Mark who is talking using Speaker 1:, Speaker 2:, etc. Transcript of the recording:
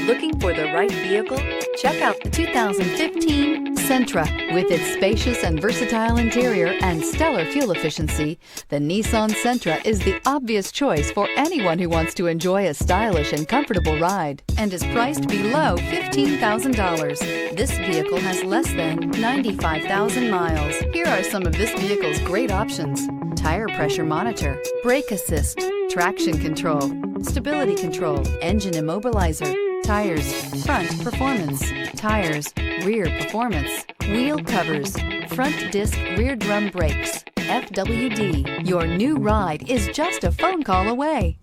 Speaker 1: Looking for the right vehicle? Check out the 2015 Sentra. With its spacious and versatile interior and stellar fuel efficiency, the Nissan Sentra is the obvious choice for anyone who wants to enjoy a stylish and comfortable ride and is priced below $15,000. This vehicle has less than 95,000 miles. Here are some of this vehicle's great options: tire pressure monitor, brake assist, traction control, stability control, engine immobilizer, tires, front performance, tires, rear performance, wheel covers, front disc rear drum brakes, FWD. Your new ride is just a phone call away.